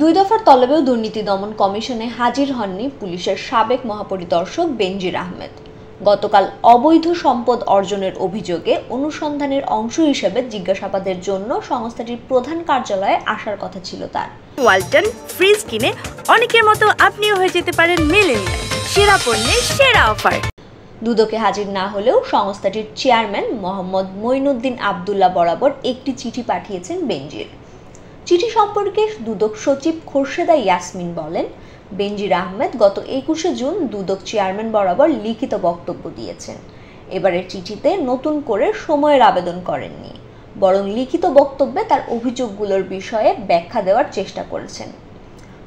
দুই দফার তলবেও দুর্নীতি দমন কমিশনে হাজির হননি পুলিশের সাবেক মহাপরিদর্শক বেনজির আহমেদ। গতকাল অবৈধ সম্পদ অর্জনের অভিযোগে অনুসন্ধানের অংশ হিসেবে জিজ্ঞাসাবাদের জন্য সংস্থাটির প্রধান কার্যালয়ে আসার কথা ছিল তার। ওয়ালটন ফ্রিজ কিনে অনেকের মতো আপনিও হয়ে যেতে পারেন মিলেনিয়াল। সেরা পণ্যের সেরা অফার। দুদকে হাজির না হলেও সংস্থাটির চেয়ারম্যান মোহাম্মদ মঈনুদ্দিন আবদুল্লাহ বরাবর একটি চিঠি পাঠিয়েছেন বেনজির। চিঠি সম্পর্কে দুদক সচিব খোরশেদা ইয়াসমিন বলেন, বেনজির আহমেদ গত 21শে জুন দুদক চেয়ারম্যান বরাবর লিখিত বক্তব্য দিয়েছেন। এবারের চিঠিতে নতুন করে সময়ের আবেদন করেননি, বরং লিখিত বক্তব্যে তার অভিযোগগুলোর বিষয়ে ব্যাখ্যা দেওয়ার চেষ্টা করেছেন।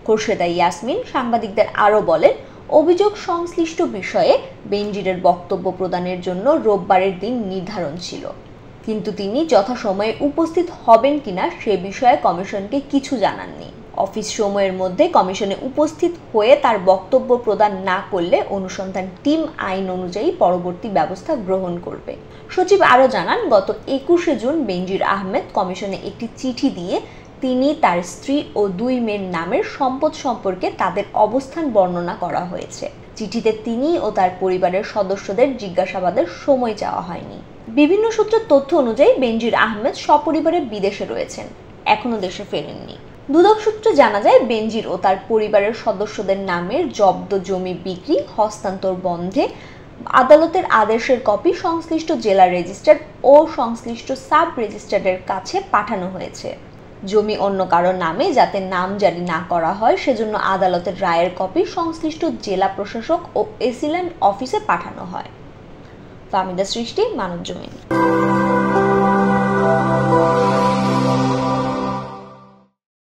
খোরশেদা ইয়াসমিন সাংবাদিকদের আরও বলেন, অভিযোগ সংশ্লিষ্ট বিষয়ে বেনজিরের বক্তব্য প্রদানের জন্য রোববারের দিন নির্ধারণ ছিল, কিন্তু তিনি যথাসময়ে উপস্থিত হবেন কিনা সে বিষয়ে কমিশনকে কিছু জানাননি। অফিস সময়ের মধ্যে কমিশনে উপস্থিত হয়ে তার বক্তব্য প্রদান না করলে অনুসন্ধান টিম আইন অনুযায়ী পরবর্তী ব্যবস্থা গ্রহণ করবে। সচিব আরও জানান, গত 21শে জুন বেনজির আহমেদ কমিশনে একটি চিঠি দিয়ে তিনি, তার স্ত্রী ও 2 মেয়ের নামের সম্পদ সম্পর্কে তাদের অবস্থান বর্ণনা করা হয়েছে। চিঠিতে তিনি ও তার পরিবারের সদস্যদের জিজ্ঞাসাবাদের সময় চাওয়া হয়নি। বিভিন্ন সূত্রের তথ্য অনুযায়ী বেনজির আহমেদ সপরিবারে বিদেশে রয়েছেন, এখনো দেশে ফেরেননি। দুদক সূত্রে জানা যায়, বেনজির ও তার পরিবারের সদস্যদের নামের জব্দ জমি বিক্রি, হস্তান্তর বন্ধে আদালতের আদেশের কপি সংশ্লিষ্ট জেলা রেজিস্ট্রার ও সংশ্লিষ্ট সাব রেজিস্ট্রারের কাছে পাঠানো হয়েছে। জমি অন্য কারো নামে যাতে নাম জারি না করা হয় সেজন্য আদালতের রায়ের কপি সংশ্লিষ্ট জেলা প্রশাসক ও এসিল্যান্ড অফিসে পাঠানো হয়। ফাহমিদা সৃষ্টি, মানবজমিন।